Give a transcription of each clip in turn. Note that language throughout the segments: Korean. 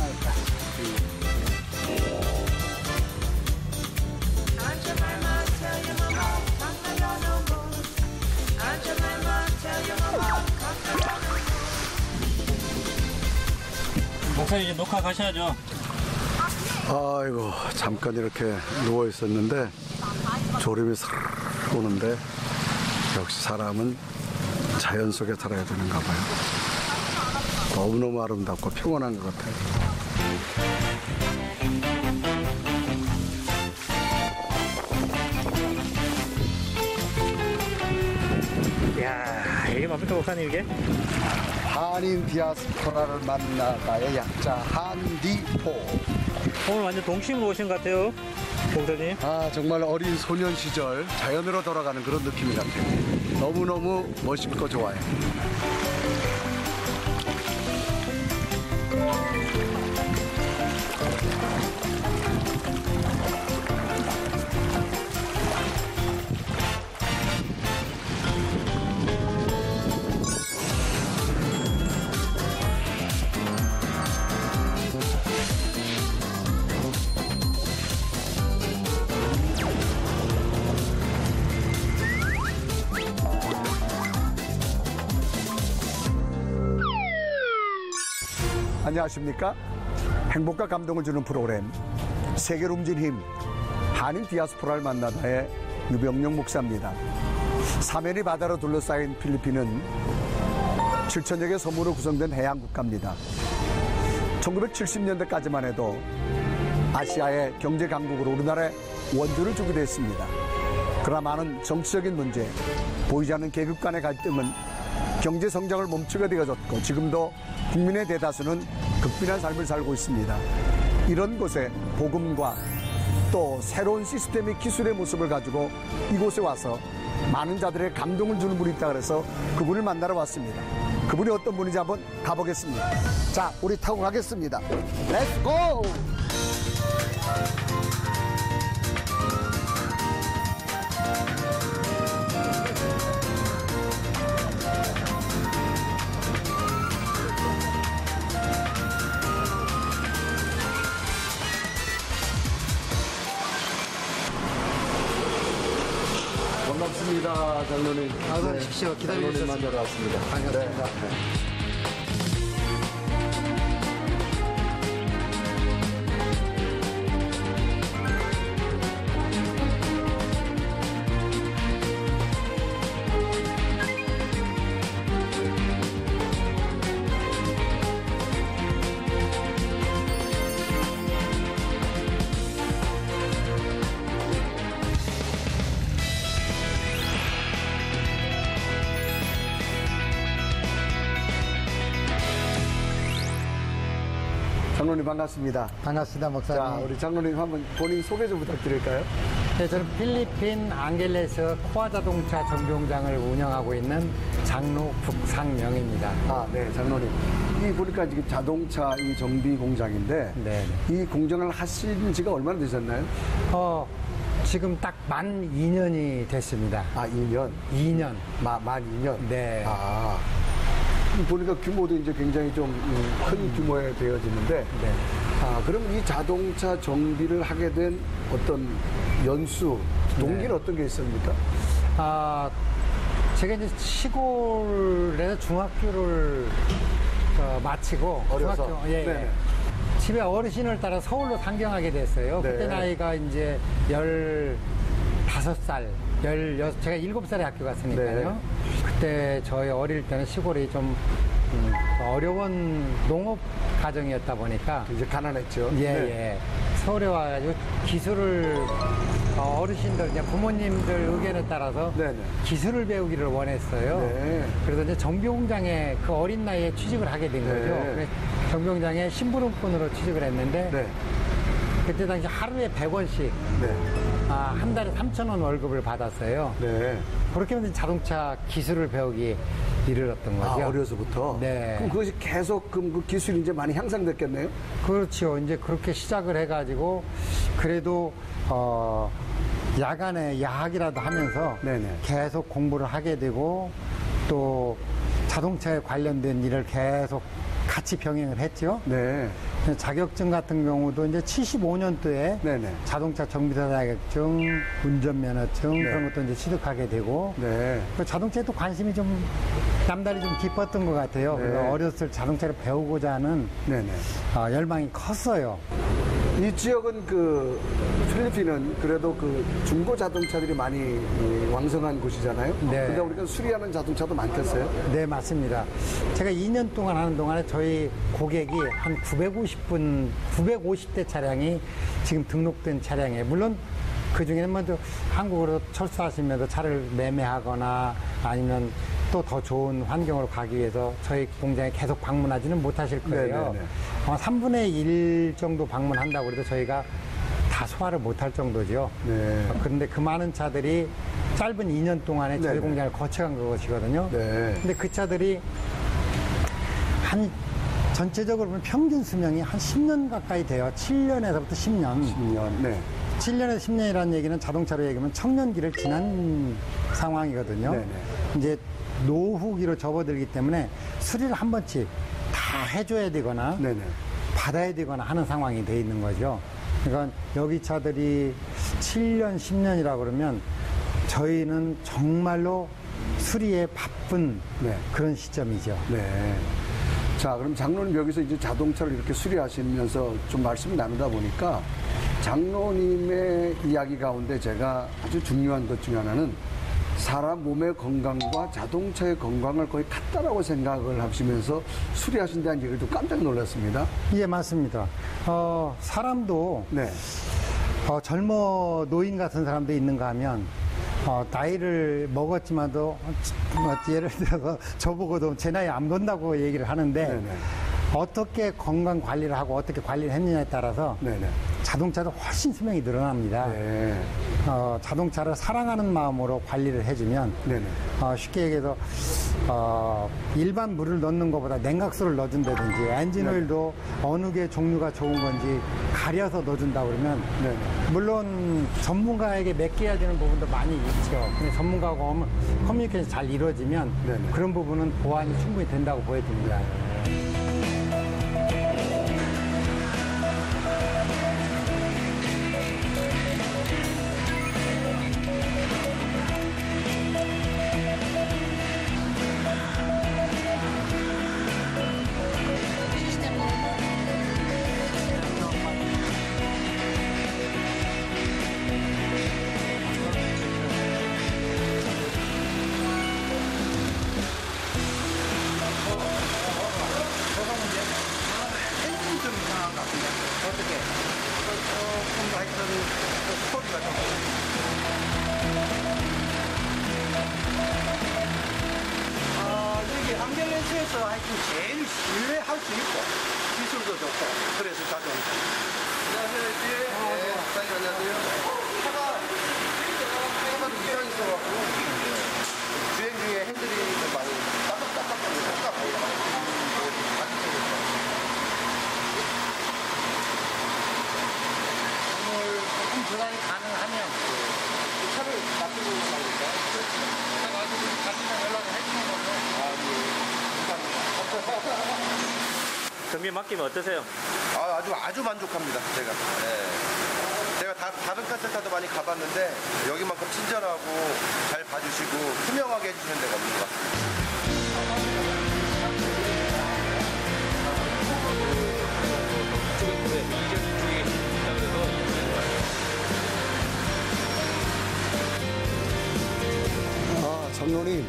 할까. 목사님 이제 녹화 가셔야죠. 아이고, 잠깐 이렇게 누워 있었는데 졸음이 싹 오는데 역시 사람은 자연 속에 살아야 되는가 봐요. 너무너무 아름답고 평온한 것 같아요. 이야, 이게 뭡니까 목사님 이게? 한인 디아스포라를 만나다의 약자 한디포. 오늘 완전 동심으로 오신 것 같아요 목사님. 아, 정말 어린 소년 시절 자연으로 돌아가는 그런 느낌이 같아요. 너무너무 멋있고 좋아요. 안녕하십니까? 행복과 감동을 주는 프로그램 세계로 움직이는 힘 한인 디아스포라를 만나다의 유병용 목사입니다. 사면이 바다로 둘러싸인 필리핀은 7천여 개 섬으로 구성된 해양 국가입니다. 1970년대까지만 해도 아시아의 경제 강국으로 우리나라에 원조를 주기도 했습니다. 그러나 많은 정치적인 문제, 보이지 않는 계급 간의 갈등은 경제 성장을 멈추게 되어졌고 지금도 국민의 대다수는 극빈한 삶을 살고 있습니다. 이런 곳에 복음과 또 새로운 시스템의 기술의 모습을 가지고 이곳에 와서 많은 자들의 감동을 주는 분이 있다 그래서 그분을 만나러 왔습니다. 그분이 어떤 분인지 한번 가보겠습니다. 자, 우리 타고 가겠습니다. 렛츠 고! 반갑습니다, 장로님. 어서 오십시오. 기다려주셔서 장로님 만나러 왔습니다. 반갑습니다. 네. 장로님 반갑습니다. 반갑습니다, 목사님. 자, 우리 장로님 한번 본인 소개 좀 부탁드릴까요? 네, 저는 필리핀 앙겔레스 코아 자동차 정비공장을 운영하고 있는 장로 북상명입니다. 아, 네, 장로님. 이 보니까 지금 자동차 이 정비 공장인데 네. 이 공장을 하신 지가 얼마나 되셨나요? 지금 딱 만 2년이 됐습니다. 아, 2년. 2년. 만 2년. 네. 아. 보니까 규모도 이제 굉장히 좀 큰 규모에 되어지는데, 네. 아, 그럼 이 자동차 정비를 하게 된 어떤 연수, 동기는 어떤 게 있습니까? 제가 이제 시골에서 중학교를 마치고 어려서? 중학교, 예, 네네. 집에 어르신을 따라 서울로 상경하게 됐어요. 네. 그때 나이가 이제 15살, 16, 제가 7살에 학교 갔으니까요. 네. 그때 저희 어릴 때는 시골이 좀 어려운 농업 가정이었다 보니까 이제 가난했죠. 예, 네. 예. 서울에 와가지고 기술을 어르신들, 이제 부모님들 의견에 따라서 네네. 기술을 배우기를 원했어요. 네. 그래서 이제 정비공장에 그 어린 나이에 취직을 하게 된 거죠. 네. 그래서 정비공장에 심부름꾼으로 취직을 했는데 네. 그때 당시 하루에 100원씩 네. 한 달에 3,000원 월급을 받았어요. 네. 그렇게 하면서 자동차 기술을 배우기 이르렀던 아, 거죠. 어려서부터? 네. 그럼 그것이 계속 그 기술이 이제 많이 향상됐겠네요? 그렇죠. 이제 그렇게 시작을 해가지고 그래도 야간에 야학이라도 하면서 네네. 계속 공부를 하게 되고 또 자동차에 관련된 일을 계속 같이 병행을 했죠. 네. 자격증 같은 경우도 이제 75년도에 네네. 자동차 정비사 자격증, 운전면허증 네. 그런 것도 이제 취득하게 되고 네. 그 자동차에 또 관심이 좀 남다리 좀 깊었던 것 같아요. 네. 그래서 어렸을 때 자동차를 배우고자 하는 네네. 열망이 컸어요. 이 지역은 그 필리핀은 그래도 그 중고 자동차들이 많이 왕성한 곳이잖아요. 네. 근데 우리가 수리하는 자동차도 많겠어요? 네, 맞습니다. 제가 2년 동안 하는 동안에 저희 고객이 한 950대 차량이 지금 등록된 차량이에요. 물론 그 중에는 먼저 한국으로 철수하시면서 차를 매매하거나 아니면 또 더 좋은 환경으로 가기 위해서 저희 공장에 계속 방문하지는 못하실 거예요. 네네네. 3분의 1 정도 방문한다고 해도 저희가 다 소화를 못할 정도죠. 네. 그런데 그 많은 차들이 짧은 2년 동안에 저희 네네. 공장을 거쳐간 것이거든요. 네. 근데 그 차들이 한 전체적으로 보면 평균 수명이 한 10년 가까이 돼요. 7년에서부터 10년. 10년. 네. 7년에서 10년이라는 얘기는 자동차로 얘기하면 청년기를 지난 상황이거든요. 네네. 이제 노후기로 접어들기 때문에 수리를 한 번씩 다 해줘야 되거나 네네. 받아야 되거나 하는 상황이 돼 있는 거죠. 그러니까 여기 차들이 7년, 10년이라 그러면 저희는 정말로 수리에 바쁜 네. 그런 시점이죠. 네. 자, 그럼 장로님 여기서 이제 자동차를 이렇게 수리하시면서 좀 말씀을 나누다 보니까 장로님의 이야기 가운데 제가 아주 중요한 것 중에 하나는 사람 몸의 건강과 자동차의 건강을 거의 같다라고 생각을 하시면서 수리하신다는 얘기를 좀 깜짝 놀랐습니다. 예, 맞습니다. 사람도 네. 젊어 노인 같은 사람도 있는가 하면 나이를 먹었지만도 예를 들어서 저보고도 제 나이 안 본다고 얘기를 하는데 네네. 어떻게 건강 관리를 하고 어떻게 관리를 했느냐에 따라서 네네. 자동차도 훨씬 수명이 늘어납니다. 네. 자동차를 사랑하는 마음으로 관리를 해주면 네네. 쉽게 얘기해서 일반 물을 넣는 것보다 냉각수를 넣어준다든지 엔진오일도 어느 게 종류가 좋은 건지 가려서 넣어준다 그러면 네네. 물론 전문가에게 맡겨야 되는 부분도 많이 있죠. 근데 전문가하고 커뮤니케이션이 잘 이루어지면 네네. 그런 부분은 보완이 충분히 된다고 보여집니다. 여기 안겔레스에서 하여튼 제일 신뢰할 수 있고 기술도 좋고 그래서 자동차. 안녕하세요. 네, 사장님 안녕하세요. 차가 이상이 있어갖고 주행 중에 핸들이 좀 많이 따닥따닥하고 깜깜해요. 오늘 조금 조달이 가능하면 차를 놔두고 가니까 제가 아주 가시면 연락을 해주는 걸로. 정비 맡기면 어떠세요? 아주 만족합니다. 제가 다른 카센터도 많이 가봤는데 여기만큼 친절하고 잘 봐주시고 투명하게 해주시는 데가 없는 것 같습니다. 장로님,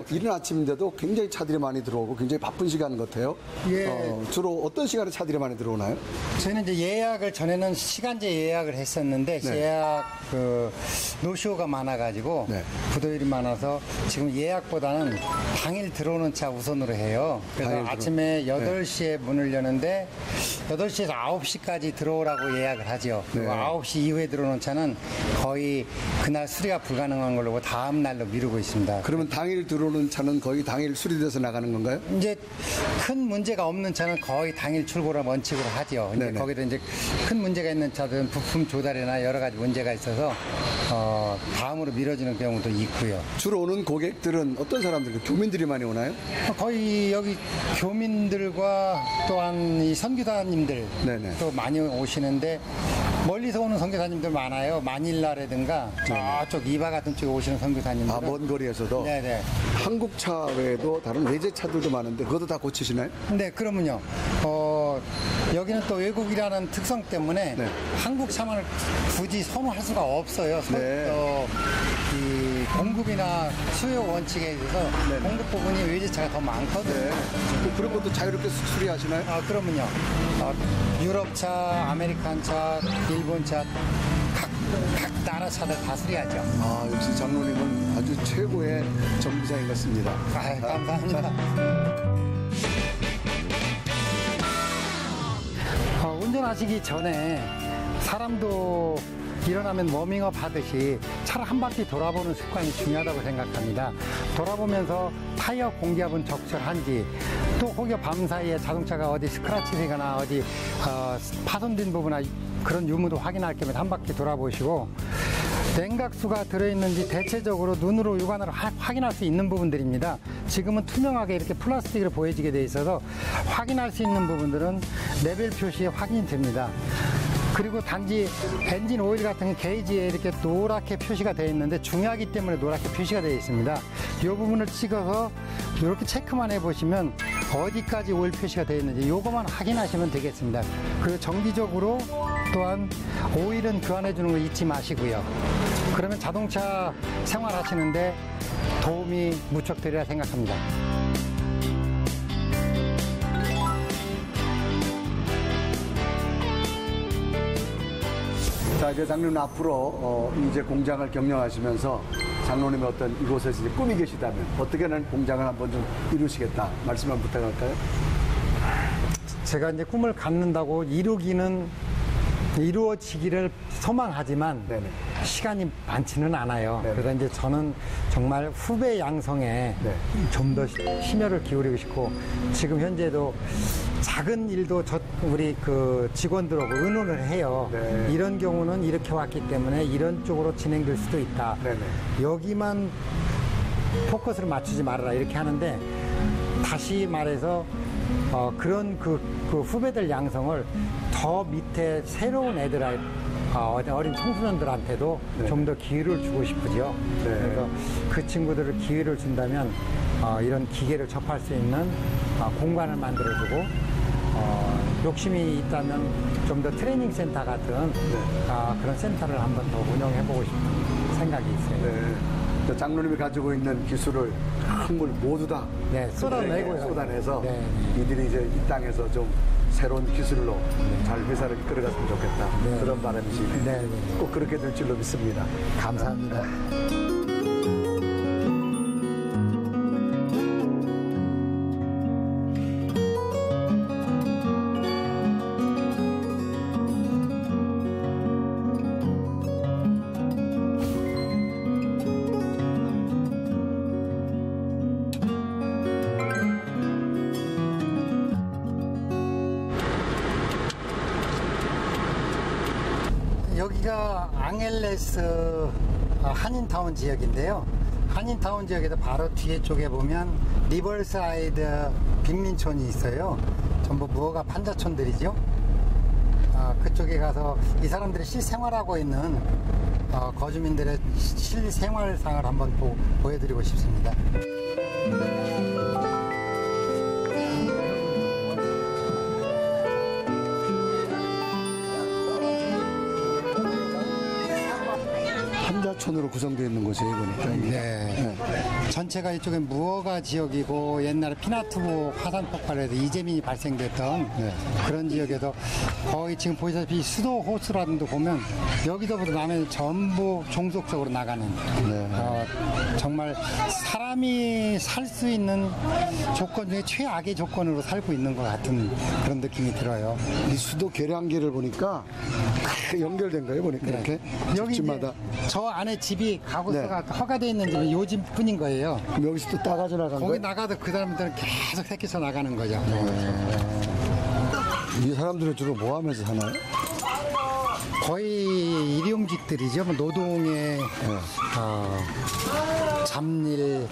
이른 아침인데도 굉장히 차들이 많이 들어오고 굉장히 바쁜 시간 같아요. 예. 주로 어떤 시간에 차들이 많이 들어오나요? 저희는 이제 예약을 전에는 시간제 예약을 했었는데 네. 예약 노쇼가 많아가지고 네. 부도일이 많아서 지금 예약보다는 당일 들어오는 차 우선으로 해요. 그래서 당일 아침에 8시에 문을 여는데 8시에서 9시까지 들어오라고 예약을 하죠. 그리고 네. 9시 이후에 들어오는 차는 거의 그날 수리가 불가능한 걸로 다음 날로 미루고 있습니다. 있습니다. 그러면 당일 들어오는 차는 거의 당일 수리돼서 나가는 건가요? 이제 큰 문제가 없는 차는 거의 당일 출고를 원칙으로 하죠. 근데 네네. 거기도 이제 큰 문제가 있는 차들은 부품 조달이나 여러 가지 문제가 있어서 다음으로 미뤄지는 경우도 있고요. 주로 오는 고객들은 어떤 사람들, 교민들이 많이 오나요? 거의 여기 교민들과 또한 이 선교사님들 네네. 또 많이 오시는데 멀리서 오는 선교사님들 많아요. 마닐라라든가 저쪽 이바 같은 쪽에 오시는 선교사님들. 아, 먼 거리에서도? 네네. 한국 차 외에도 다른 외제 차들도 많은데 그것도 다 고치시나요? 네, 그러면요. 여기는 또 외국이라는 특성 때문에 네. 한국 차만을 굳이 선호할 수가 없어요. 네. 이 공급이나 수요 원칙에 있어서 네. 공급 부분이 외제차가 더 많거든요. 네. 그런 것도 자유롭게 수리하시나요? 그러면요. 유럽차, 아메리칸차, 일본차 각 나라 차들 다 수리하죠. 아, 역시 장로님은 아주 최고의 정비사인 것 같습니다. 감사합니다. 운전하시기 전에 사람도 일어나면 워밍업 하듯이 차를 한 바퀴 돌아보는 습관이 중요하다고 생각합니다. 돌아보면서 타이어 공기압은 적절한지, 또 혹여 밤 사이에 자동차가 어디 스크래치되거나 어디 파손된 부분이나 그런 유무도 확인할 겸 한 바퀴 돌아보시고, 냉각수가 들어있는지 대체적으로 눈으로 육안으로 확인할 수 있는 부분들입니다. 지금은 투명하게 이렇게 플라스틱으로 보여지게 돼 있어서 확인할 수 있는 부분들은 레벨 표시에 확인이 됩니다. 그리고 단지 엔진 오일 같은 게 게이지에 이렇게 노랗게 표시가 되어 있는데 중요하기 때문에 노랗게 표시가 되어 있습니다. 이 부분을 찍어서 이렇게 체크만 해보시면 어디까지 오일 표시가 되어 있는지 이것만 확인하시면 되겠습니다. 그리고 정기적으로 또한 오일은 교환해 주는 거 잊지 마시고요. 그러면 자동차 생활하시는데 도움이 무척 되리라 생각합니다. 자, 이제 장로님 앞으로 이제 공장을 경영하시면서 장로님의 어떤 이곳에서 이제 꿈이 계시다면 어떻게든 공장을 한번 좀 이루시겠다 말씀 한번 부탁할까요? 제가 이제 꿈을 갖는다고 이루어지기를 소망하지만 네네. 시간이 많지는 않아요. 네네. 그래서 이제 저는 정말 후배 양성에 네. 좀 더 심혈을 기울이고 싶고, 지금 현재도 작은 일도 우리 그 직원들하고 의논을 해요. 네. 이런 경우는 이렇게 왔기 때문에 이런 쪽으로 진행될 수도 있다. 네네. 여기만 포커스를 맞추지 말아라 이렇게 하는데, 다시 말해서 그런 그 후배들 양성을 더 밑에 새로운 애들, 어린 청소년들한테도 네. 좀 더 기회를 주고 싶으죠. 네. 그래서 그 친구들을 기회를 준다면 이런 기계를 접할 수 있는 공간을 만들어주고, 욕심이 있다면 좀 더 트레이닝 센터 같은 그런 센터를 한번 더 운영해보고 싶은 생각이 있어요. 네. 자, 장로님이 가지고 있는 기술을 한물 모두 다 네, 쏟아내고요. 쏟아내서 네. 이들이 이제 이 땅에서 좀 새로운 기술로 잘 회사를 이끌어갔으면 좋겠다. 네. 그런 바람이시네요. 네, 네. 꼭 그렇게 될 줄로 믿습니다. 감사합니다. 여기가 앙헬레스 한인타운 지역인데요. 한인타운 지역에서 바로 뒤에 쪽에 보면 리버사이드 빈민촌이 있어요. 전부 무허가 판자촌들이죠. 그쪽에 가서 이 사람들이 실생활하고 있는 거주민들의 실생활상을 한번 보여드리고 싶습니다. 판자촌으로 구성되어 있는 곳이에요, 보니까. 네. 전체가 이쪽엔 무허가 지역이고, 옛날에 피나투보 화산 폭발에서 이재민이 발생됐던 그런 지역에서 거의 지금 보시다시피 수도 호수라든도 보면 여기서부터 나면 전부 종속적으로 나가는 정말 사람이 살 수 있는 조건 중에 최악의 조건으로 살고 있는 것 같은 그런 느낌이 들어요. 이 수도 계량기를 보니까 이렇게 연결된 거예요, 보니까 이렇게 여기 집집마다. 이제 저 안에 집이 가구수가 허가되어 있는 집은 요 집뿐인 거예요. 그럼 여기서 또 따가져 나간 거기 거예요? 나가도 그 사람들은 계속 새끼쳐 나가는 거죠. 이 사람들은 주로 뭐 하면서 사나요? 거의 일용직들이죠. 뭐 노동에 잡일,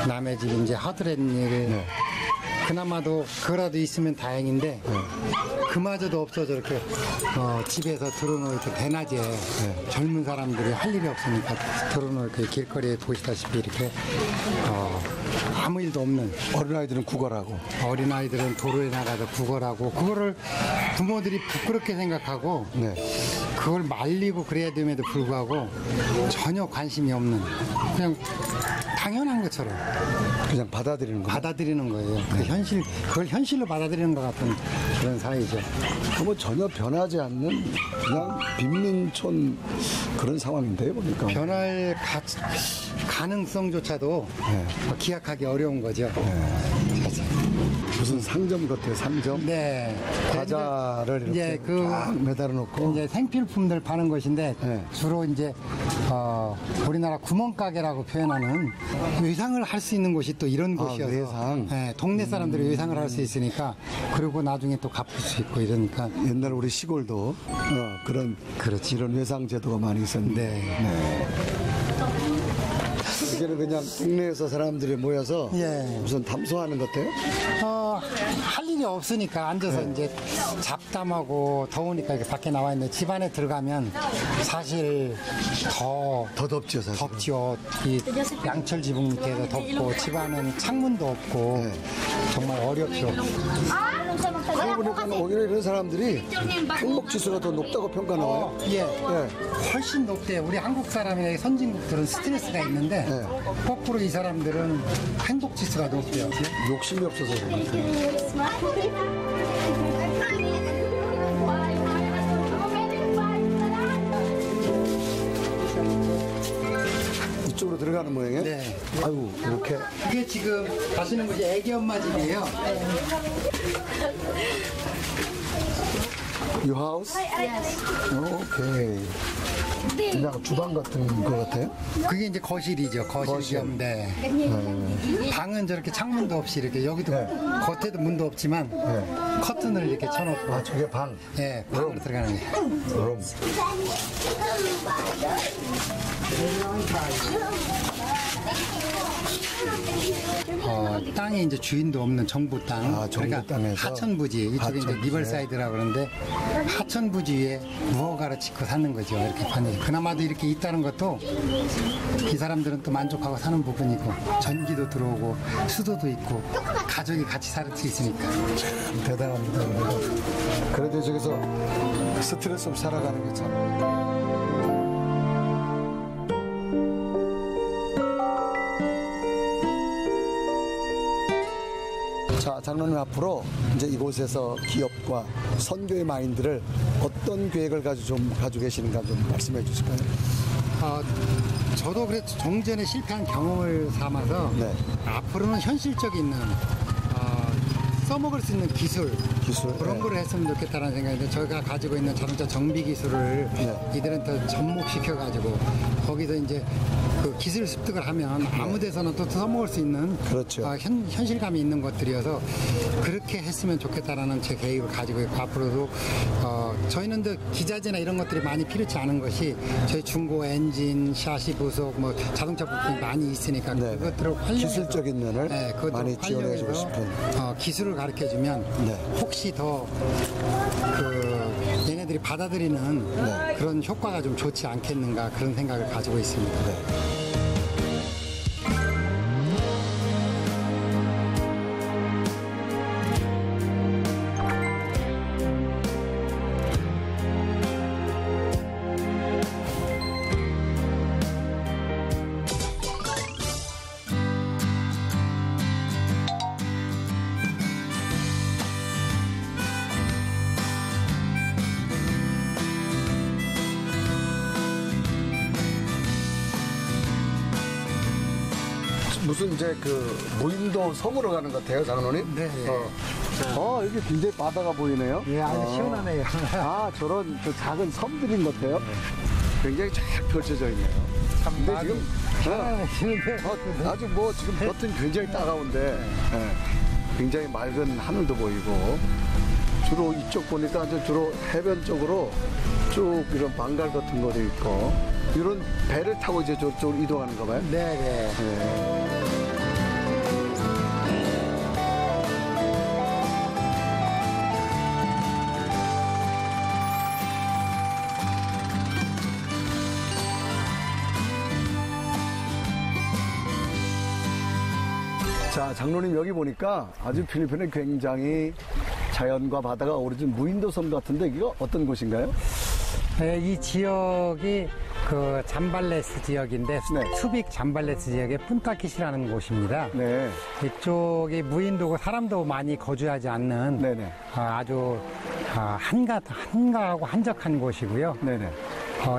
남의 집 이제 하드렛일. 그나마도 그거라도 있으면 다행인데 그마저도 없어 저렇게 집에서 들어놓을 때 대낮에 젊은 사람들이 할 일이 없으니까 들어놓을 때 길거리에 보시다시피 이렇게 아무 일도 없는 어린아이들은 구걸하고. 어린아이들은 도로에 나가서 구걸하고 그거를 부모들이 부끄럽게 생각하고 네. 그걸 말리고 그래야 됨에도 불구하고 전혀 관심이 없는 그냥 당연한 것처럼 그냥 받아들이는 거예요. 받아들이는 거예요. 그 현실, 그걸 현실로 받아들이는 것 같은 그런 사이죠. 그러면 전혀 변하지 않는 그냥 빈민촌 그런 상황인데요, 보니까. 변할 가능성조차도 기약하기 어려운 거죠. 무슨 상점 같아요, 상점. 네. 과자를 이렇게 이제 그 쫙 매달아 놓고. 이제 생필품들 파는 곳인데 네. 주로 이제 우리나라 구멍가게라고 표현하는 외상을 할 수 있는 곳이 또 이런 곳이어서 외상. 네, 동네 사람들이 외상을 할 수 있으니까 그리고 나중에 또 갚을 수 있고 이러니까 옛날 우리 시골도 그런 그렇지. 이런 외상 제도가 많이 있었는데. 네. 이제는 그냥 동네에서 사람들이 모여서 예. 무슨 담소하는 것 같아요? 할 일이 없으니까 앉아서 이제 잡담하고 더우니까 이렇게 밖에 나와 있는데 집 안에 들어가면 사실 더 더 덥죠, 사실. 덥죠. 이 양철 지붕 밑에도 덥고 집 안은 창문도 없고 정말 어렵죠. 그러고 보니까 오히려 이런 사람들이 행복지수가 더 높다고 평가 나와요. 예. 훨씬 높대요. 우리 한국 사람이나 선진국들은 스트레스가 있는데 거꾸로 이 사람들은 행복 지수가 높대요. 욕심이 없어서 그런 것 같아요. 이쪽으로 들어가는 모양이에요? 네. 아유, 이렇게. 이게 지금 가시는 곳이 애기 엄마 집이에요. 이 하우스? 오케이. 그냥 주방 같은 거 같아요? 그게 이제 거실이죠. 거실 겸 네. 방은 저렇게 창문도 없이 이렇게 여기도 겉에도 문도 없지만 커튼을 이렇게 쳐놓고 아, 저게 방. 예, 방으로 들어가는 거예요. 그럼. 땅에 이제 주인도 없는 정부 땅. 아, 정부 땅에서? 하천부지. 이쪽에 이제 하천부지. 리버사이드라고 그러는데 하천부지 위에 무허가를 짓고 사는 거죠. 이렇게 파는. 그나마도 이렇게 있다는 것도 이 사람들은 또 만족하고 사는 부분이고 전기도 들어오고 수도도 있고 가족이 같이 살 수 있으니까. 대단합니다. 그래도 저기서 스트레스 없이 살아가는 게 참. 자, 장로님 앞으로 이제 이곳에서 기업과 선교의 마인드를 어떤 계획을 가지고 계시는가 좀 말씀해 주실까요? 저도 그래도 종전에 실패한 경험을 삼아서 네. 앞으로는 현실적 있는 써먹을 수 있는 기술 그런 네. 걸 했으면 좋겠다는 생각인데 저희가 가지고 있는 자동차 정비 기술을 네. 이들한테 접목시켜 가지고 거기서 이제 그 기술 습득을 하면 아무 데서나 또 써먹을 수 있는 그렇죠. 현실감이 있는 것들이어서 그렇게 했으면 좋겠다라는 제 계획을 가지고 있고 앞으로도 저희는 또 기자재나 이런 것들이 많이 필요치 않은 것이 저희 중고 엔진, 샤시 부속, 뭐 자동차 부품이 많이 있으니까 네. 그것들을 활용해서 기술적인 면을 그것들을 많이 지원해주고 활용해서, 싶은. 기술을 가르쳐주면 네. 혹시 더 얘네들이 받아들이는 그런 효과가 좀 좋지 않겠는가 그런 생각을 가지고 있습니다. 무슨 이제 그 무인도 섬으로 가는 것 같아요, 장로님? 네. 여기 굉장히 바다가 보이네요. 예, 아주 시원하네요. 저런 저 작은 섬들인 것 같아요. 굉장히 쫙 펼쳐져 있네요. 근데 아주 지금 시원하시는데 아주 뭐 지금 겉은 굉장히 따가운데 굉장히 맑은 하늘도 보이고 주로 이쪽 보니까 아주 주로 해변 쪽으로 쭉 이런 방갈 같은 거도 있고 이런 배를 타고 이제 저쪽으로 이동하는가 봐요. 네네. 자, 장로님 여기 보니까 아주 필리핀에 굉장히 자연과 바다가 어우러진 무인도 섬 같은데 이거 어떤 곳인가요? 네, 이 지역이 그 잠발레스 지역인데 네. 수빅 잠발레스 지역의 푼타킷이라는 곳입니다. 네. 이쪽이 무인도고 사람도 많이 거주하지 않는 네네. 아주 한가하고 한적한 곳이고요. 네네.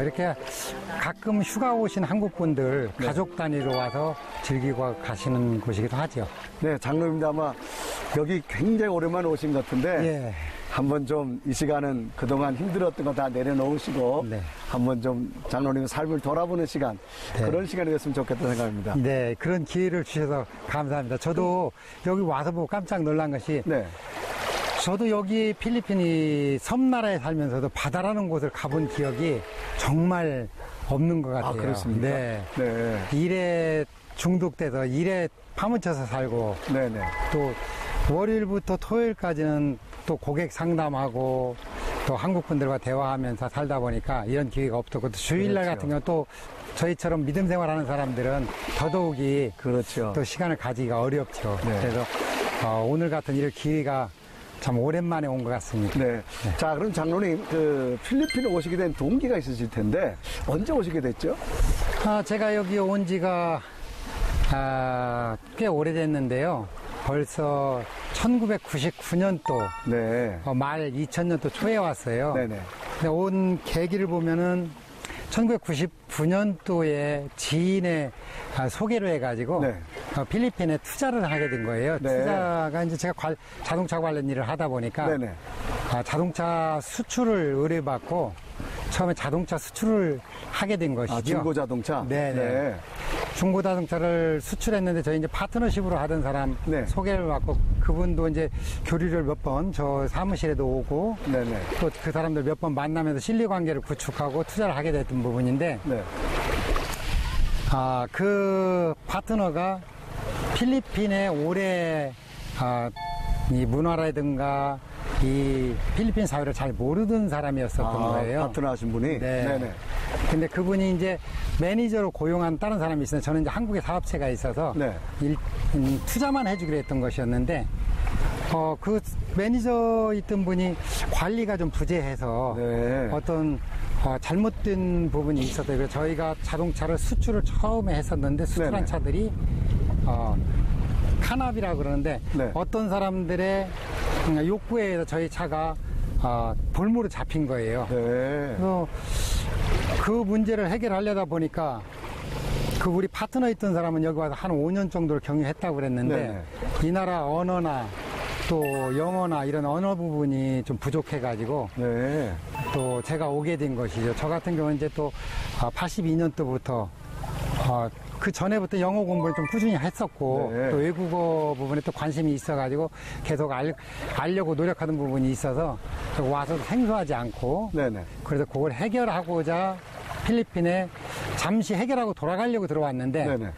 이렇게 가끔 휴가 오신 한국분들 네. 가족 단위로 와서 즐기고 가시는 곳이기도 하죠. 네, 장로님도 아마 여기 굉장히 오랜만에 오신 것 같은데 예. 한번 좀 이 시간은 그동안 힘들었던 거 다 내려놓으시고 네. 한번 좀 장로님의 삶을 돌아보는 시간 네. 그런 시간이 됐으면 좋겠다는 생각입니다. 네, 그런 기회를 주셔서 감사합니다. 저도 여기 와서 보고 깜짝 놀란 것이 네. 저도 여기 필리핀이 섬나라에 살면서도 바다라는 곳을 가본 기억이 정말 없는 것 같아요. 그렇습니까? 네. 네. 일에 중독돼서 일에 파묻혀서 살고 네네. 또 월요일부터 토요일까지는 또 고객 상담하고 또 한국 분들과 대화하면서 살다 보니까 이런 기회가 없었고 또 주일날 그렇죠. 같은 경우 또 저희처럼 믿음 생활하는 사람들은 더더욱이 그렇죠. 또 시간을 가지기가 어렵죠. 네. 그래서 오늘 같은 이런 기회가 참 오랜만에 온 것 같습니다. 네. 자, 그럼 장로님, 그 필리핀에 오시게 된 동기가 있으실 텐데 언제 오시게 됐죠? 제가 여기 온 지가 꽤 오래됐는데요. 벌써 1999년도 네. 말 2000년도 초에 왔어요. 네네. 근데 온 계기를 보면은 1999년도에 지인의 소개로 해가지고 네. 필리핀에 투자를 하게 된 거예요. 네. 투자가 이제 제가 자동차 관련 일을 하다 보니까 네네. 자동차 수출을 의뢰받고 처음에 자동차 수출을 하게 된 것이죠. 중고 자동차? 네네. 중고 자동차를 수출했는데 저희 이제 파트너십으로 하던 사람 네. 소개를 받고 그분도 이제 교류를 몇 번 저 사무실에도 오고 네네. 또 그 사람들 몇 번 만나면서 신뢰 관계를 구축하고 투자를 하게 됐던 부분인데 네. 그 파트너가 필리핀의 올해 이 문화라든가 이 필리핀 사회를 잘 모르던 사람이었었던 거예요. 파트너 하신 분이? 네. 네네. 근데 그분이 이제 매니저로 고용한 다른 사람이 있었는데 저는 이제 한국에 사업체가 있어서 네. 투자만 해주기로 했던 것이었는데 그 매니저 있던 분이 관리가 좀 부재해서 네. 어떤 잘못된 부분이 있었어요. 그래서 저희가 자동차를 수출을 처음에 했었는데 수출한 네네. 차들이 카납이라고 그러는데 네. 어떤 사람들의 욕구에 의해서 저희 차가 볼모로 잡힌 거예요. 네. 그래서 그 문제를 해결하려다 보니까 그 우리 파트너 있던 사람은 여기 와서 한 5년 정도를 경유했다고 그랬는데 네네. 이 나라 언어나 또 영어나 이런 언어 부분이 좀 부족해가지고 네. 또 제가 오게 된 것이죠. 저 같은 경우는 이제 또 82년도부터 그 전에부터 영어 공부를 좀 꾸준히 했었고 네. 또 외국어 부분에 또 관심이 있어가지고 계속 알려고 노력하는 부분이 있어서 와서 생소하지 않고 네네. 그래서 그걸 해결하고자 필리핀에 잠시 해결하고 돌아가려고 들어왔는데 네네.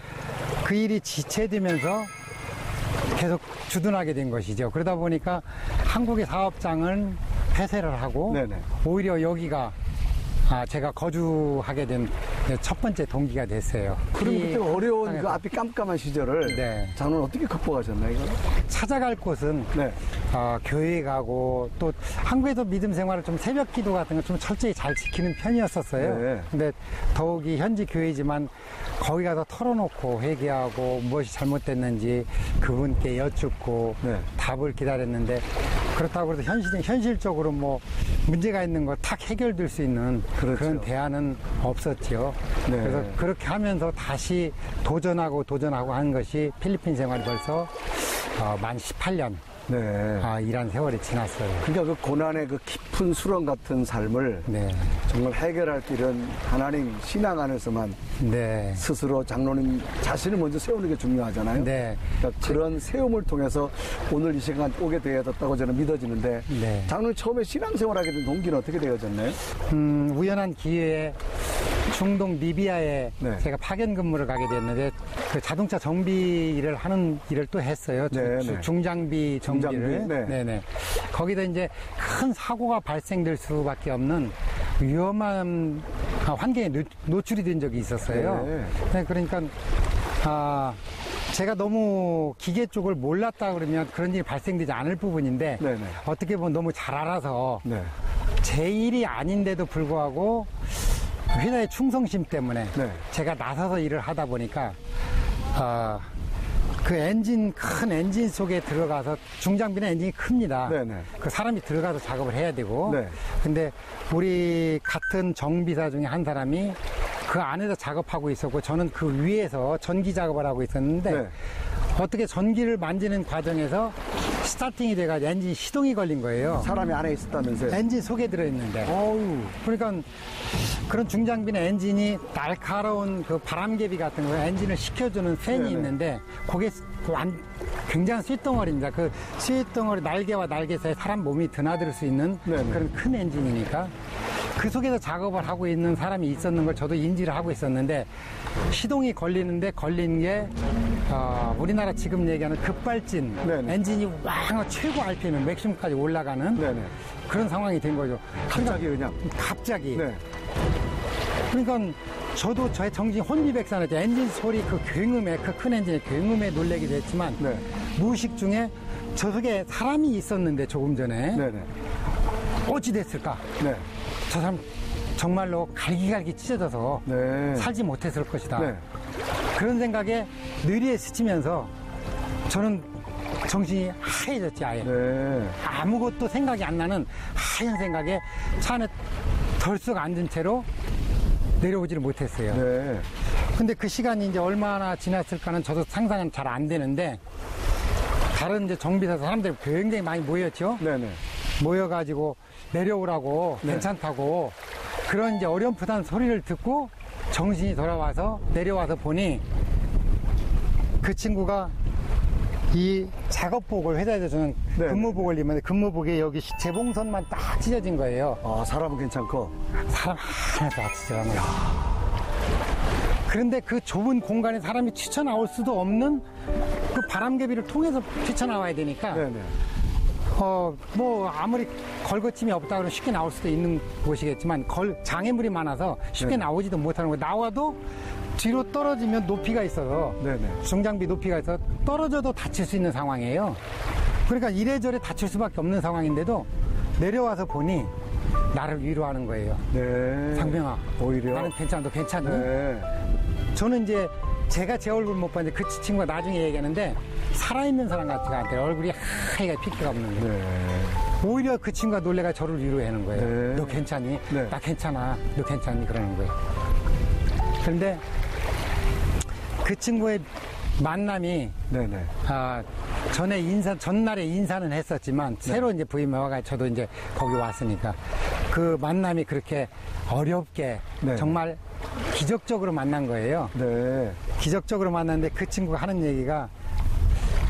그 일이 지체되면서 계속 주둔하게 된 것이죠. 그러다 보니까 한국의 사업장은 폐쇄를 하고 네네. 오히려 여기가 제가 거주하게 된 첫 번째 동기가 됐어요. 그럼 이 그때 어려운 땅에서 그 앞이 깜깜한 시절을 네. 장로는 어떻게 극복하셨나요, 이거? 찾아갈 곳은 네. 교회 가고 또 한국에서 믿음 생활을 좀 새벽 기도 같은 거 좀 철저히 잘 지키는 편이었었어요. 네. 근데 더욱이 현지 교회지만 거기 가서 털어놓고 회개하고 무엇이 잘못됐는지 그분께 여쭙고 네. 답을 기다렸는데 그렇다고 해서 현실적으로 뭐 문제가 있는 거 탁 해결될 수 있는 그렇죠. 그런 대안은 없었죠. 네. 그래서 그렇게 하면서 다시 도전하고 하는 것이 필리핀 생활이 벌써 만 18년 네. 일한 세월이 지났어요. 그러니까 그 고난의 그 깊은 수렁 같은 삶을 네. 정말 해결할 길은 하나님 신앙 안에서만 네. 스스로 장로님 자신을 먼저 세우는 게 중요하잖아요. 네. 그러니까 그런 세움을 통해서 오늘 이 시간 오게 되어졌다고 저는 믿어지는데 네. 장로님 처음에 신앙생활하게 된 동기는 어떻게 되어졌나요? 우연한 기회에 중동 리비아에 네. 제가 파견 근무를 가게 됐는데 그 자동차 정비 일을 하는 일을 또 했어요. 네, 네. 중장비 정비를. 중장비, 네. 네네. 거기다 이제 큰 사고가 발생될 수밖에 없는 위험한 환경에 노출이 된 적이 있었어요. 네. 네, 그러니까 제가 너무 기계 쪽을 몰랐다 그러면 그런 일이 발생되지 않을 부분인데 네, 네. 어떻게 보면 너무 잘 알아서 네. 제 일이 아닌데도 불구하고 회사의 충성심 때문에 네. 제가 나서서 일을 하다 보니까 그 큰 엔진 속에 들어가서 중장비는 엔진이 큽니다. 네네. 그 사람이 들어가서 작업을 해야 되고 네. 근데 우리 같은 정비사 중에 한 사람이 그 안에서 작업하고 있었고 저는 그 위에서 전기 작업을 하고 있었는데 네. 어떻게 전기를 만지는 과정에서 스타팅이 돼가지고 엔진 시동이 걸린 거예요. 사람이 안에 있었다면서요? 엔진 속에 들어있는데. 어우. 그러니까 그런 중장비는 엔진이 날카로운 그 바람개비 같은 거 엔진을 식혀주는 팬이 네네. 있는데 그게 굉장한 쇳덩어리입니다. 그 쇳덩어리 날개와 날개 사이에 사람 몸이 드나들 수 있는 네네. 그런 큰 엔진이니까 그 속에서 작업을 하고 있는 사람이 있었는 걸 저도 인지를 하고 있었는데 시동이 걸리는데 걸린 게 우리나라 지금 얘기하는 급발진 네네. 엔진이 왕 최고 RPM 맥시멈까지 올라가는 네네. 그런 상황이 된 거죠. 갑자기 그냥. 갑자기. 네. 그러니까 저도 저의 정신이 혼미백산했죠. 엔진 소리 그 굉음에 그 큰 엔진의 굉음에 놀래기도 했지만 네. 무의식 중에 저 속에 사람이 있었는데 조금 전에 네네. 어찌 됐을까? 네. 저 사람 정말로 갈기갈기 찢어져서 네. 살지 못했을 것이다. 네. 그런 생각에 뇌리에 스치면서 저는 정신이 하얘졌지 아예. 네. 아무것도 생각이 안 나는 하얀 생각에 차 안에 덜썩 앉은 채로 내려오지를 못했어요. 네. 근데 그 시간이 이제 얼마나 지났을까는 저도 상상은 잘 안 되는데 다른 이제 정비사 사람들이 굉장히 많이 모였죠. 네네. 모여가지고 내려오라고 네. 괜찮다고 그런 이제 어렴풋한 소리를 듣고 정신이 돌아와서 내려와서 보니 그 친구가 이 작업복을 회사에서 주는 네. 근무복을 입었는데 근무복에 여기 재봉선만 딱 찢어진 거예요. 사람은 괜찮고. 사람 하나도 안 찢어진 거예요. 그런데 그 좁은 공간에 사람이 튀쳐나올 수도 없는 그 바람개비를 통해서 튀쳐나와야 되니까 네네. 뭐 아무리 걸거침이 없다 그러면 쉽게 나올 수도 있는 곳이겠지만 장애물이 많아서 쉽게 네. 나오지도 못하는 거예요. 나와도 뒤로 떨어지면 높이가 있어서 네네. 중장비 높이가 있어서 떨어져도 다칠 수 있는 상황이에요. 그러니까 이래저래 다칠 수밖에 없는 상황인데도 내려와서 보니 나를 위로하는 거예요. 네. 상병아, 오히려. 나는 괜찮아, 너 괜찮니? 네. 저는 이제 제가 제 얼굴 못 봤는데 그 친구가 나중에 얘기하는데 살아있는 사람 같지가 않대요. 얼굴이 하얘가 피가 없는 거예요. 네. 오히려 그 친구가 놀래가 저를 위로하는 거예요. 네. 너 괜찮니? 네. 나 괜찮아. 너 괜찮니? 그러는 거예요. 그런데 그 친구의 만남이 네네. 전날에 인사는 했었지만 새로 이제 부임해 와가지고 저도 이제 거기 왔으니까 그 만남이 그렇게 어렵게 네. 정말 기적적으로 만난 거예요. 네. 기적적으로 만났는데 그 친구가 하는 얘기가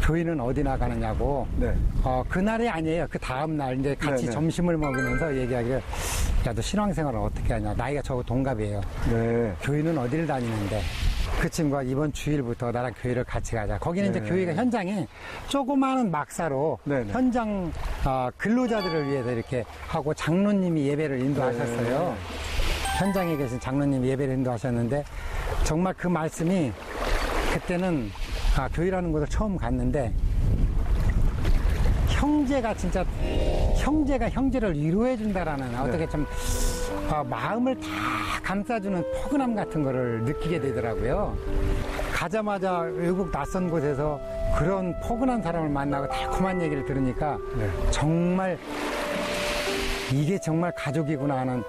교회는 어디 나가느냐고. 네. 그날이 아니에요. 그 다음날 이제 같이 네네. 점심을 먹으면서 얘기하기를 야, 너 신앙생활을 어떻게 하냐. 나이가 저하고 동갑이에요. 네. 교회는 어디를 다니는데 그 친구가 이번 주일부터 나랑 교회를 같이 가자. 거기는 네. 이제 교회가 현장에 조그마한 막사로 네네. 현장 근로자들을 위해서 이렇게 하고 장로님이 예배를 인도하셨어요. 네. 현장에 계신 장로님이 예배를 인도하셨는데 정말 그 말씀이 그때는 교회라는 곳을 처음 갔는데 형제가 형제를 위로해 준다라는 어떻게 좀 마음을 다 감싸주는 포근함 같은 거를 느끼게 되더라고요. 가자마자 외국 낯선 곳에서 그런 포근한 사람을 만나고 달콤한 얘기를 들으니까 네. 정말 이게 정말 가족이구나 하는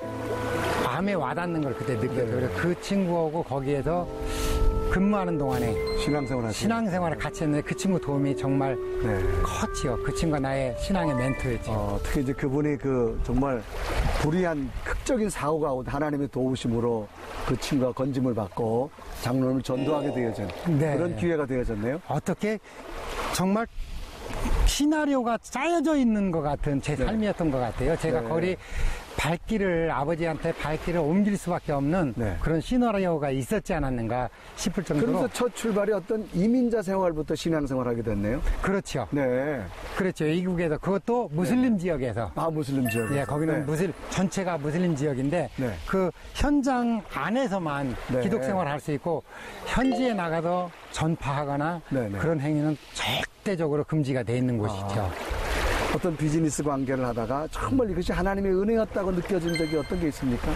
마음에 와닿는 걸 그때 느꼈어요. 그래서 그 친구하고 거기에서 근무하는 동안에 신앙생활 하시는. 신앙생활을 같이 했는데 그 친구 도움이 정말 네. 컸지요. 그 친구가 나의 신앙의 멘토였죠. 특히 이제 그분이 그 정말 불의한 극적인 사고가 온 하나님의 도우심으로 그 친구가 건짐을 받고 장로님을 전도하게 되어진 네. 그런 기회가 되어졌네요. 어떻게 정말 시나리오가 짜여져 있는 것 같은 제 삶이었던 것 같아요. 제가 네. 거리 발길을 아버지한테 발길을 옮길 수밖에 없는 네. 그런 시나리오가 있었지 않았는가 싶을 정도로. 그래서 첫 출발이 어떤 이민자 생활부터 신앙생활 하게 됐네요. 그렇죠. 네. 그렇죠. 이국에서 그것도 무슬림 지역에서. 아, 무슬림 지역. 예, 거기는 네. 전체가 무슬림 지역인데 네. 그 현장 안에서만 네. 기독 생활을 할 수 있고 현지에 나가서 전파하거나 네, 네. 그런 행위는 절대적으로 금지가 돼 있는 곳이죠. 어떤 비즈니스 관계를 하다가 정말 이것이 하나님의 은혜였다고 느껴진 적이 어떤 게 있습니까?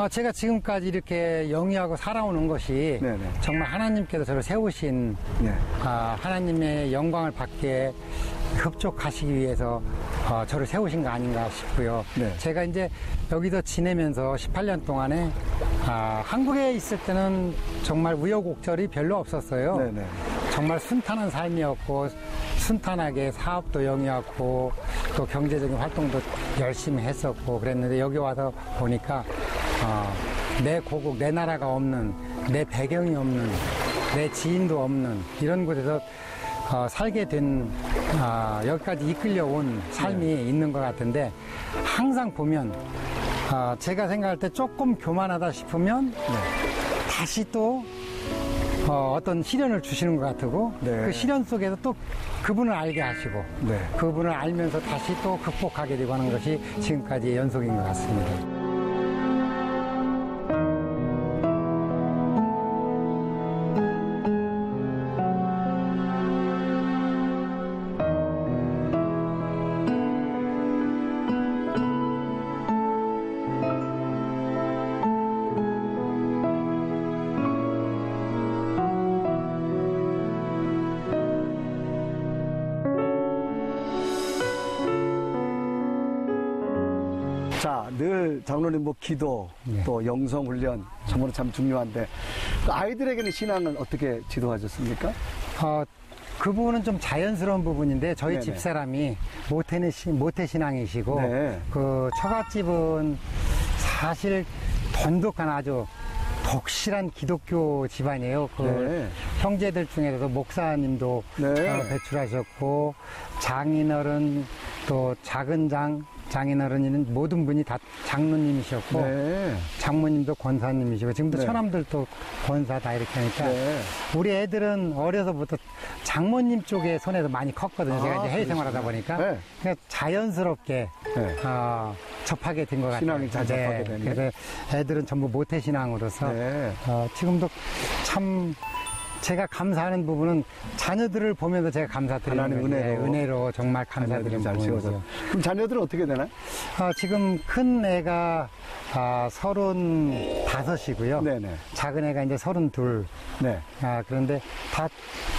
제가 지금까지 이렇게 영위하고 살아오는 것이 네네. 정말 하나님께서 저를 세우신 네. 하나님의 영광을 받게 흡족하시기 위해서 저를 세우신 거 아닌가 싶고요. 네. 제가 이제 여기서 지내면서 18년 동안에 한국에 있을 때는 정말 우여곡절이 별로 없었어요. 네네. 정말 순탄한 삶이었고 순탄하게 사업도 영위하고 또 경제적인 활동도 열심히 했었고 그랬는데 여기 와서 보니까 내 고국, 내 나라가 없는, 내 배경이 없는, 내 지인도 없는 이런 곳에서 살게 된 여기까지 이끌려온 삶이 있는 것 같은데 항상 보면 제가 생각할 때 조금 교만하다 싶으면 다시 또 어떤 시련을 주시는 것 같고 네. 그 시련 속에서 또 그분을 알게 하시고 네. 그분을 알면서 다시 또 극복하게 되고 하는 것이 지금까지의 연속인 것 같습니다. 자, 늘 장로님 뭐 기도 또 영성 훈련 정말 참 중요한데 그 아이들에게는 신앙은 어떻게 지도하셨습니까? 그 부분은 좀 자연스러운 부분인데 저희 네네. 집사람이 모태신앙이시고 네. 그 처갓집은 사실 돈독한 아주 독실한 기독교 집안이에요. 그 네. 형제들 중에서도 목사님도 네. 배출하셨고 장인어른 또 작은 장인어른이는 모든 분이 다 장로님이셨고 네. 장모님도 권사님이시고 지금도 네. 처남들도 권사다 이렇게 하니까 네. 우리 애들은 어려서부터 장모님 쪽에 손에서 많이 컸거든요. 제가 이제 해외 그러시구나. 생활하다 보니까 네. 그냥 자연스럽게 네. 접하게 된 것 같아요. 신앙이 잘 접하게 됐네. 그래서 애들은 전부 모태신앙으로서 네. 지금도 참 제가 감사하는 부분은 자녀들을 보면서 제가 감사드리는 하나님 거예요. 은혜로 정말 자녀들이 감사드리는 잘 부분이죠. 키워서. 그럼 자녀들은 어떻게 되나요? 지금 큰 애가 35이고요. 네네. 작은 애가 이제 32. 네. 그런데 다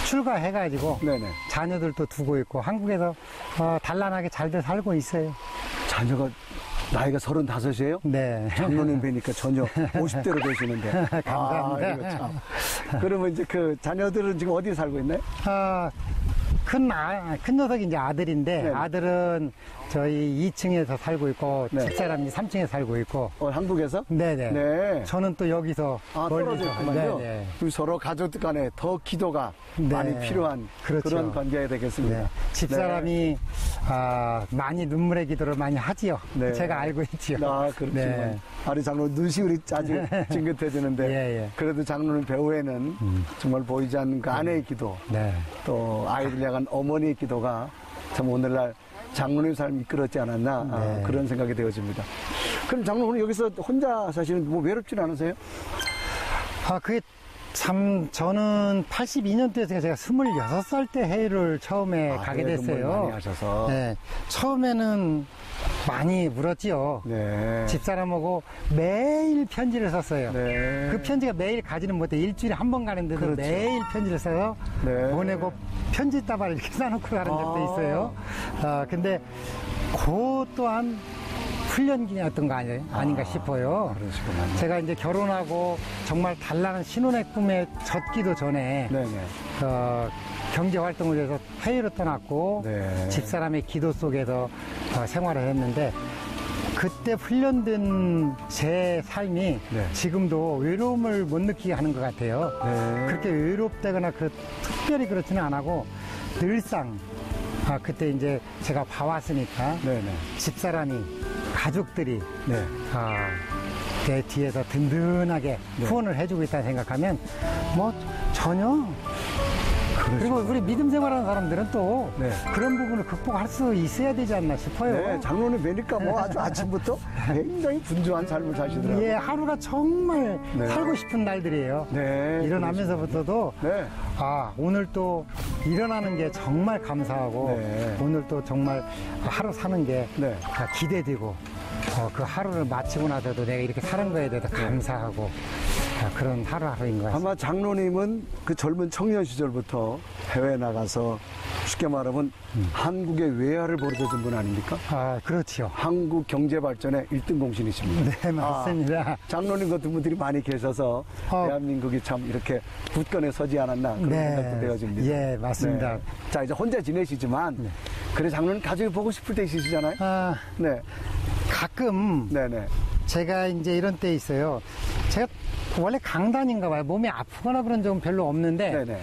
출가해가지고 네네. 자녀들도 두고 있고 한국에서 단란하게 잘들 살고 있어요. 자녀가 나이가 35이에요? 네. 장로님 뵈니까 전혀 50대로 되시는데. 감사합니다. 이거 참. 그러면 이제 그 자녀들은 지금 어디에 살고 있나요? 큰 녀석이 이제 아들인데 네네. 아들은 저희 2층에서 살고 있고 네. 집사람이 3층에 살고 있고 한국에서? 네네. 네. 저는 또 여기서 떨어져 있구만요. 네네. 그럼 서로 가족 간에 더 기도가 네. 많이 필요한 그렇죠. 그런 관계가 되겠습니다. 네. 집사람이 많이 눈물의 기도를 많이 하지요. 네. 제가 알고 있지요. 그렇지만 네. 아리 장로님 눈시울이 아주 찡긋해지는데 예, 예. 그래도 장로님 배후에는 정말 보이지 않는 그 아내의 기도 네. 또 아이들 향한 어머니의 기도가 참 오늘날 장로님 삶 이끌었지 않았나 네. 그런 생각이 되어집니다. 그럼 장로님 여기서 혼자 사시는 뭐 외롭지는 않으세요? 그게 참 저는 82년도에 제가 26살 때 해외를 처음에 가게 해외 근무를 됐어요. 많이 하셔서. 네. 처음에는 많이 울었지요. 네. 집사람하고 매일 편지를 썼어요. 네. 그 편지가 매일 가지는 못해 일주일에 한 번 가는데도 그렇죠. 매일 편지를 써서 네. 보내고 편지 따발 이렇게 싸놓고 가는 적도 있어요. 근데 그 또한 훈련기였던 거 아닌가 싶어요. 그러시구나. 제가 이제 결혼하고 정말 단란한 신혼의 꿈에 젖기도 전에 네네. 경제 활동을 위해서 해외로 떠났고 네. 집사람의 기도 속에서 생활을 했는데 그때 훈련된 제 삶이 네. 지금도 외로움을 못 느끼게 하는 것 같아요. 네. 그렇게 외롭다거나 특별히 그렇지는 안 하고 늘상 그때 이제 제가 봐왔으니까 네네. 집사람이 가족들이 네. 내 뒤에서 든든하게 후원을 해주고 있다 생각하면 뭐 전혀 그리고 우리 믿음 생활하는 사람들은 또 네. 그런 부분을 극복할 수 있어야 되지 않나 싶어요. 네, 장로님 뵈니까 뭐 아주 아침부터 굉장히 분주한 삶을 사시더라고요. 예, 하루가 정말 네. 살고 싶은 날들이에요. 네. 일어나면서부터도 네. 오늘 또 일어나는 게 정말 감사하고 네. 오늘 또 정말 하루 사는 게 네. 기대되고 그 하루를 마치고 나서도 내가 이렇게 사는 거에 대해서 감사하고 그런 하루하루인 것 같습니다. 아마 장로님은 그 젊은 청년 시절부터 해외에 나가서 쉽게 말하면 한국의 외화를 벌어준 분 아닙니까? 그렇지요. 한국 경제 발전의 1등 공신이십니다. 네, 맞습니다. 장로님 같은 분들이 많이 계셔서 대한민국이 참 이렇게 굳건에 서지 않았나 그런 생각도 되어집니다. 예, 맞습니다. 네. 자, 이제 혼자 지내시지만 그래 장로님 가족이 보고 싶을 때 있으시잖아요. 네, 가끔 네네. 제가 이제 이런 때 있어요. 제가 원래 강단인가 봐요. 몸이 아프거나 그런 적은 별로 없는데 네네.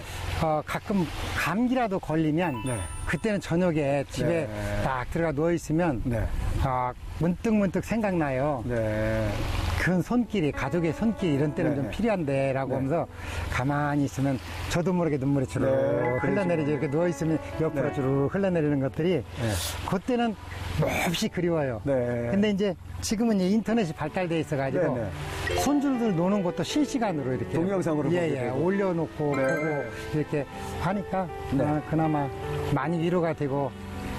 가끔 감기라도 걸리면 네. 그때는 저녁에 집에 네. 딱 들어가 누워 있으면 네. 문득문득 생각나요. 네. 그런 손길이 가족의 손길 이런 때는 네네. 좀 필요한데라고 네. 하면서 가만히 있으면 저도 모르게 눈물이 주르륵 네, 흘러내리죠. 이렇게 누워 있으면 옆으로 네. 주르륵 흘러내리는 것들이 그때는 몹시 그리워요. 네. 근데 이제 지금은 이제 인터넷이 발달돼 있어가지고 네네. 손주들 노는 것도 실시간으로 이렇게 동영상으로 보게 되고. 올려놓고 네. 보고 이렇게 하니까 네. 그나마 많이 위로가 되고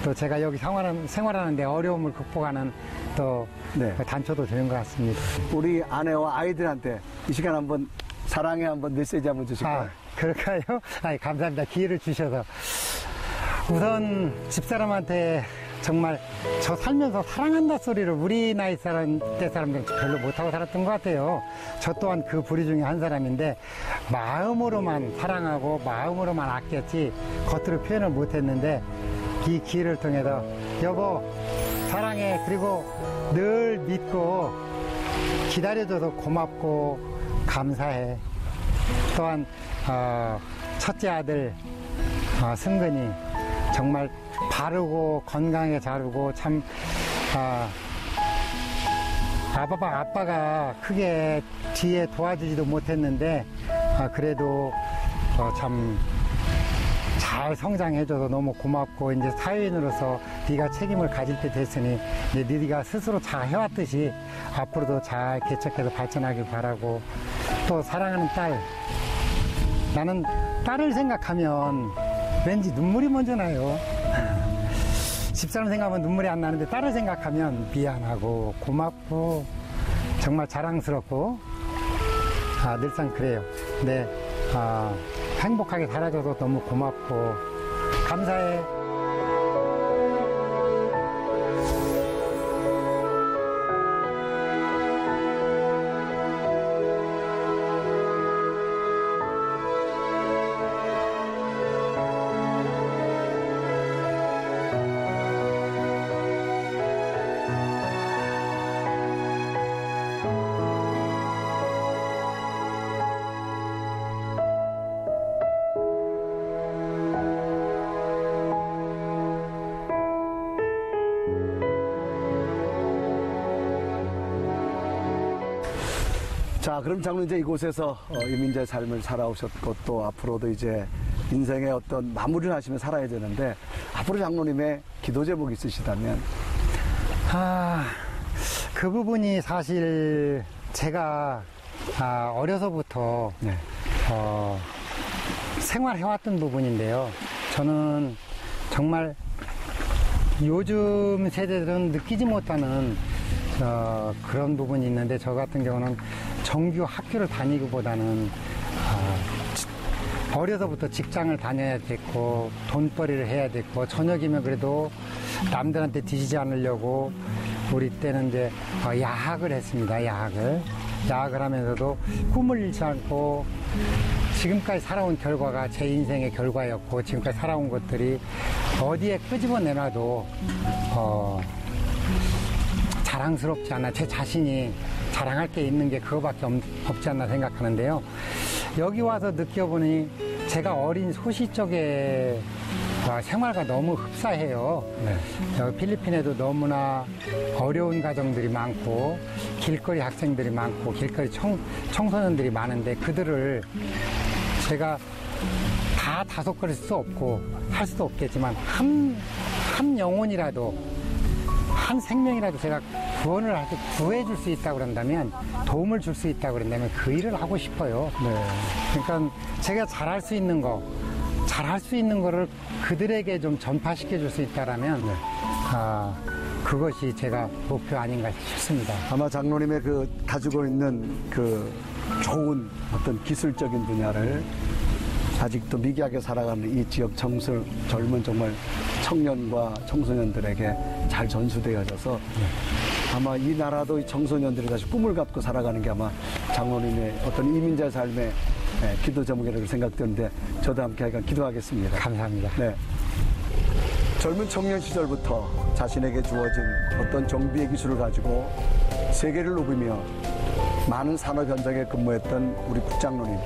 또 제가 여기 생활하는데 어려움을 극복하는 또 네. 단초도 되는 것 같습니다. 우리 아내와 아이들한테 이 시간 한번 사랑해 한번 메시지 한번 주실까요? 그럴까요? 감사합니다. 기회를 주셔서. 우선 집사람한테 정말 저 살면서 사랑한다 소리를 우리 나이 때 사람들은 별로 못하고 살았던 것 같아요. 저 또한 그 부류 중에 한 사람인데 마음으로만 사랑하고 마음으로만 아꼈지 겉으로 표현을 못했는데 이 기회를 통해서 여보 사랑해 그리고 늘 믿고 기다려줘서 고맙고 감사해. 또한 첫째 아들 승근이 정말 바르고 건강하게 자르고 참 아빠가 크게 뒤에 도와주지도 못했는데 그래도 참 잘 성장해줘서 너무 고맙고 이제 사회인으로서 네가 책임을 가질 때 됐으니 이제 네가 스스로 잘 해왔듯이 앞으로도 잘 개척해서 발전하길 바라고 또 사랑하는 딸 나는 딸을 생각하면 왠지 눈물이 먼저 나요. 집사람 생각하면 눈물이 안 나는데 딸을 생각하면 미안하고 고맙고 정말 자랑스럽고 늘상 그래요. 네, 행복하게 살아줘서 너무 고맙고 감사해. 자, 그럼 장로님 이제 이곳에서 이민자의 삶을 살아오셨고 또 앞으로도 이제 인생의 어떤 마무리를 하시며 살아야 되는데 앞으로 장로님의 기도 제목이 있으시다면? 그 부분이 사실 제가 어려서부터 네. 생활해왔던 부분인데요. 저는 정말 요즘 세대들은 느끼지 못하는 그런 부분이 있는데 저 같은 경우는 정규 학교를 다니기보다는 어려서부터 직장을 다녀야 됐고 돈벌이를 해야 됐고 저녁이면 그래도 남들한테 뒤지지 않으려고 우리 때는 이제 야학을 했습니다. 야학을 하면서도 꿈을 잃지 않고 지금까지 살아온 결과가 제 인생의 결과였고 지금까지 살아온 것들이 어디에 끄집어내놔도 자랑스럽지 않아. 제 자신이 자랑할 게 있는 게 그거밖에 없지 않나 생각하는데요. 여기 와서 느껴보니 제가 어린 소시 쪽에 생활과 너무 흡사해요. 필리핀에도 너무나 어려운 가정들이 많고 길거리 학생들이 많고 길거리 청소년들이 많은데 그들을 제가 다 다독거릴 수 없고 할 수도 없겠지만 한 영혼이라도 한 생명이라도 제가 구해줄 수 있다고 그런다면 도움을 줄 수 있다고 그런다면 그 일을 하고 싶어요. 그러니까 제가 잘할 수 있는 거를 그들에게 좀 전파시켜 줄 수 있다라면 그것이 제가 목표 아닌가 싶습니다. 아마 장로님의 그 가지고 있는 그 좋은 어떤 기술적인 분야를 아직도 미개하게 살아가는 이 지역 젊은 정말 청년과 청소년들에게 잘 전수되어져서 아마 이 나라도 이 청소년들이 다시 꿈을 갖고 살아가는 게 아마 장로님의 어떤 이민자 삶의 기도 제목이라고 생각되는데 저도 함께 하여간 기도하겠습니다. 감사합니다. 네. 젊은 청년 시절부터 자신에게 주어진 어떤 정비의 기술을 가지고 세계를 누비며 많은 산업 현장에 근무했던 우리 국장로님.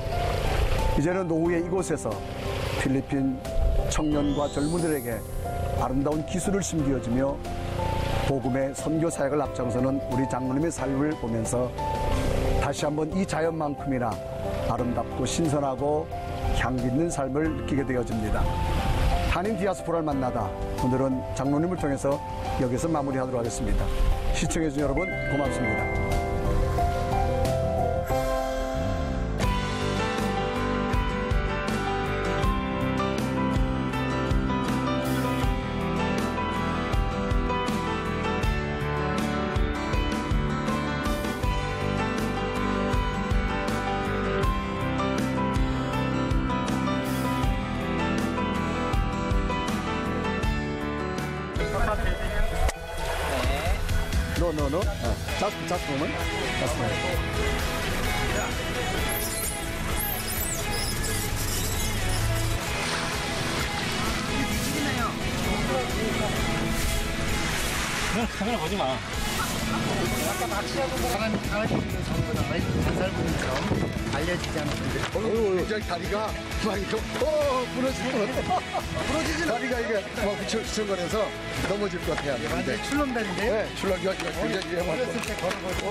이제는 노후의 이곳에서 필리핀 청년과 젊은들에게 아름다운 기술을 심기어주며 복음의 선교 사역을 앞장서는 우리 장로님의 삶을 보면서 다시 한번 이 자연만큼이나 아름답고 신선하고 향기 있는 삶을 느끼게 되어집니다. 한인 디아스포라를 만나다 오늘은 장로님을 통해서 여기서 마무리하도록 하겠습니다. 시청해주신 여러분 고맙습니다. No. Just a moment. Just a moment. 카메라 보지 마. 아까 낚시하고 사람이 강아지 있는 정보나 단살분처럼 알려지지 않았는데 굉장히 다리가 막 이렇게 부러질 것 같아. 부러지진 다리가 이게 막 부쳐거려서 넘어질 것 같아요. 완전히 출렁다는데요? 네, 출렁이가 굉장히 위험할 것 어렸을 때 걸어보고